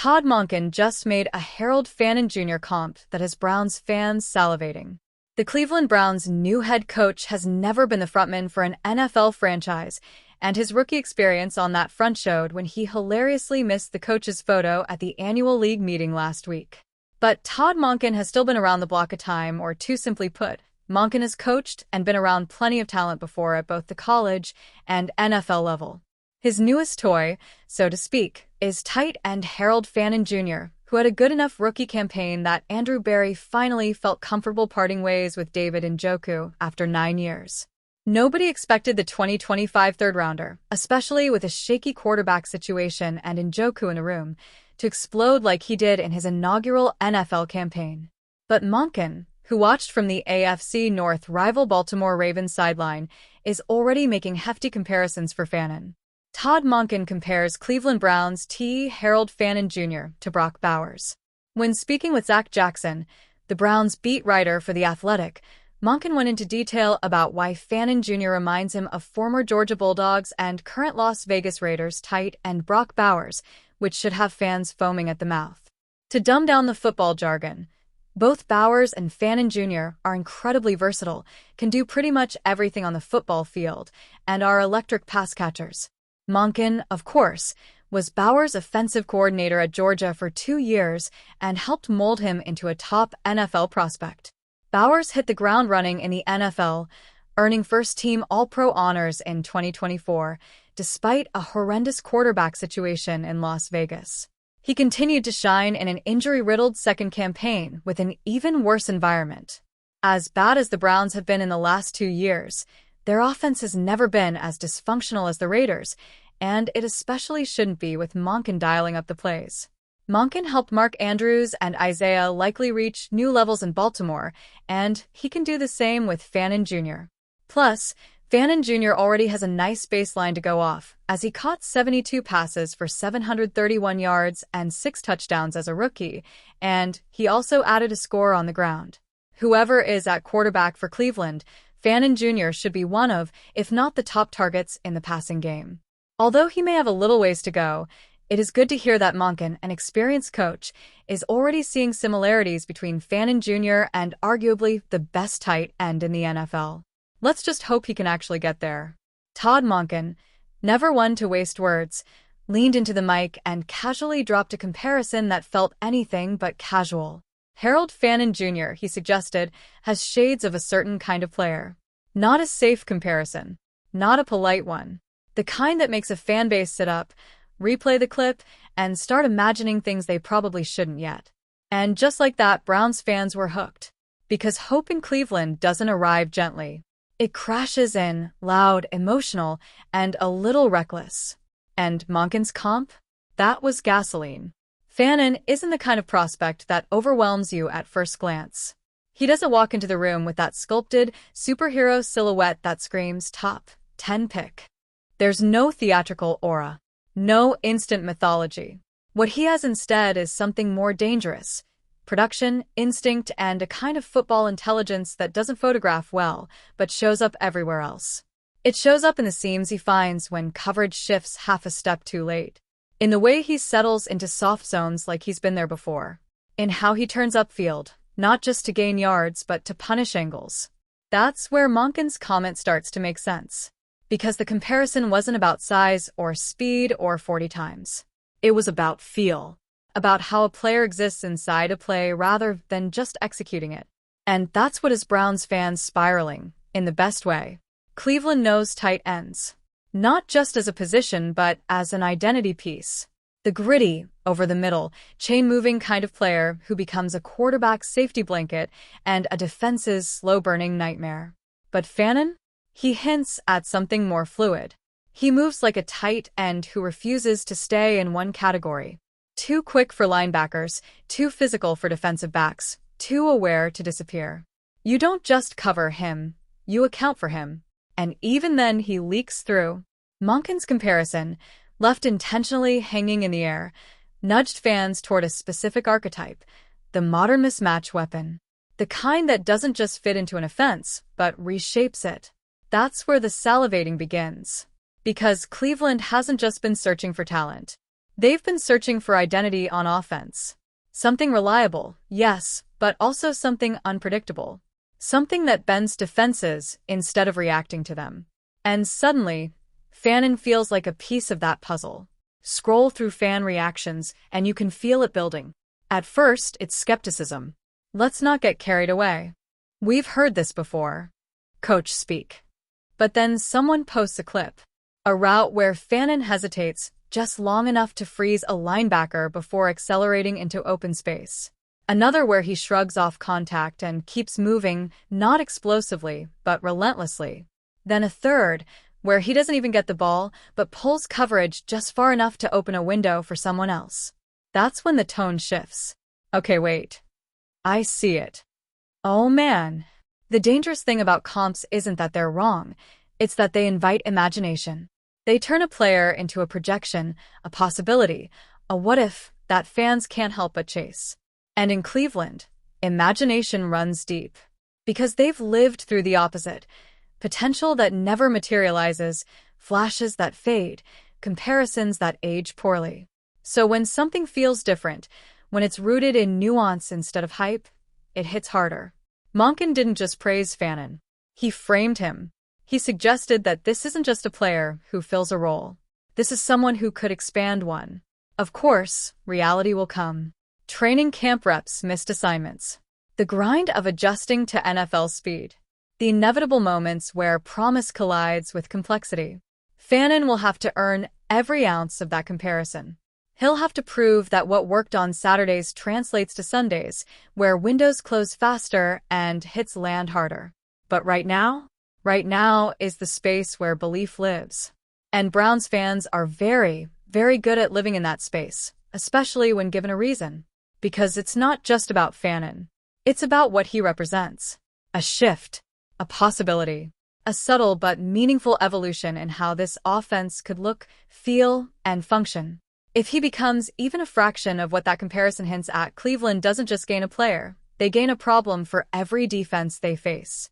Todd Monken just made a Harold Fannin Jr. comp that has Browns fans salivating. The Cleveland Browns' new head coach has never been the frontman for an NFL franchise, and his rookie experience on that front showed when he hilariously missed the coach's photo at the annual league meeting last week. But Todd Monken has still been around the block a time, or two simply put, Monken has coached and been around plenty of talent before at both the college and NFL level. His newest toy, so to speak, is tight end Harold Fannin Jr., who had a good enough rookie campaign that Andrew Berry finally felt comfortable parting ways with David Njoku after 9 years. Nobody expected the 2025 third-rounder, especially with a shaky quarterback situation and Njoku in the room, to explode like he did in his inaugural NFL campaign. But Monken, who watched from the AFC North rival Baltimore Ravens sideline, is already making hefty comparisons for Fannin. Todd Monken compares Cleveland Browns' Harold Fannin Jr. to Brock Bowers. When speaking with Zach Jackson, the Browns beat writer for The Athletic, Monken went into detail about why Fannin Jr. reminds him of former Georgia Bulldogs and current Las Vegas Raiders tight end Brock Bowers, which should have fans foaming at the mouth. To dumb down the football jargon, both Bowers and Fannin Jr. are incredibly versatile, can do pretty much everything on the football field, and are electric pass catchers. Monken, of course, was Bowers' offensive coordinator at Georgia for 2 years and helped mold him into a top NFL prospect. Bowers hit the ground running in the NFL, earning first-team All-Pro honors in 2024, despite a horrendous quarterback situation in Las Vegas. He continued to shine in an injury-riddled second campaign with an even worse environment. As bad as the Browns have been in the last 2 years, their offense has never been as dysfunctional as the Raiders, and it especially shouldn't be with Monken dialing up the plays. Monken helped Mark Andrews and Isaiah likely reach new levels in Baltimore, and he can do the same with Fannin Jr. Plus, Fannin Jr. already has a nice baseline to go off, as he caught 72 passes for 731 yards and 6 touchdowns as a rookie, and he also added a score on the ground. Whoever is at quarterback for Cleveland, Fannin Jr. should be one of, if not the top targets in the passing game. Although he may have a little ways to go, it is good to hear that Monken, an experienced coach, is already seeing similarities between Fannin Jr. and arguably the best tight end in the NFL. Let's just hope he can actually get there. Todd Monken, never one to waste words, leaned into the mic and casually dropped a comparison that felt anything but casual. Harold Fannin Jr., he suggested, has shades of a certain kind of player. Not a safe comparison. Not a polite one. The kind that makes a fan base sit up, replay the clip, and start imagining things they probably shouldn't yet. And just like that, Browns fans were hooked. Because hope in Cleveland doesn't arrive gently. It crashes in, loud, emotional, and a little reckless. And Monken's comp? That was gasoline. Fannin isn't the kind of prospect that overwhelms you at first glance. He doesn't walk into the room with that sculpted, superhero silhouette that screams top 10 pick. There's no theatrical aura. No instant mythology. What he has instead is something more dangerous. Production, instinct, and a kind of football intelligence that doesn't photograph well, but shows up everywhere else. It shows up in the seams he finds when coverage shifts half a step too late. In the way he settles into soft zones like he's been there before. In how he turns upfield, not just to gain yards but to punish angles. That's where Monken's comment starts to make sense. Because the comparison wasn't about size or speed or 40 times. It was about feel. About how a player exists inside a play rather than just executing it. And that's what has Browns fans spiraling, in the best way. Cleveland knows tight ends. Not just as a position, but as an identity piece. The gritty, over-the-middle, chain-moving kind of player who becomes a quarterback's safety blanket and a defense's slow-burning nightmare. But Fannin? He hints at something more fluid. He moves like a tight end who refuses to stay in one category. Too quick for linebackers, too physical for defensive backs, too aware to disappear. You don't just cover him, you account for him. And even then he leaks through. Monken's comparison, left intentionally hanging in the air, nudged fans toward a specific archetype, the modern mismatch weapon. The kind that doesn't just fit into an offense, but reshapes it. That's where the salivating begins. Because Cleveland hasn't just been searching for talent. They've been searching for identity on offense. Something reliable, yes, but also something unpredictable. Something that bends defenses instead of reacting to them. And suddenly, Fannin feels like a piece of that puzzle. Scroll through fan reactions and you can feel it building. At first, it's skepticism. Let's not get carried away. We've heard this before. Coach speak. But then someone posts a clip. A route where Fannin hesitates just long enough to freeze a linebacker before accelerating into open space. Another where he shrugs off contact and keeps moving, not explosively, but relentlessly. Then a third, where he doesn't even get the ball, but pulls coverage just far enough to open a window for someone else. That's when the tone shifts. Okay, wait. I see it. Oh man. The dangerous thing about comps isn't that they're wrong, it's that they invite imagination. They turn a player into a projection, a possibility, a what-if that fans can't help but chase. And in Cleveland, imagination runs deep. Because they've lived through the opposite. Potential that never materializes, flashes that fade, comparisons that age poorly. So when something feels different, when it's rooted in nuance instead of hype, it hits harder. Monken didn't just praise Fannin. He framed him. He suggested that this isn't just a player who fills a role. This is someone who could expand one. Of course, reality will come. Training camp reps missed assignments. The grind of adjusting to NFL speed. The inevitable moments where promise collides with complexity. Fannin will have to earn every ounce of that comparison. He'll have to prove that what worked on Saturdays translates to Sundays, where windows close faster and hits land harder. But right now is the space where belief lives. And Browns fans are very, very good at living in that space, especially when given a reason. Because it's not just about Fannin. It's about what he represents. A shift, a possibility, a subtle but meaningful evolution in how this offense could look, feel, and function. If he becomes even a fraction of what that comparison hints at, Cleveland doesn't just gain a player, they gain a problem for every defense they face.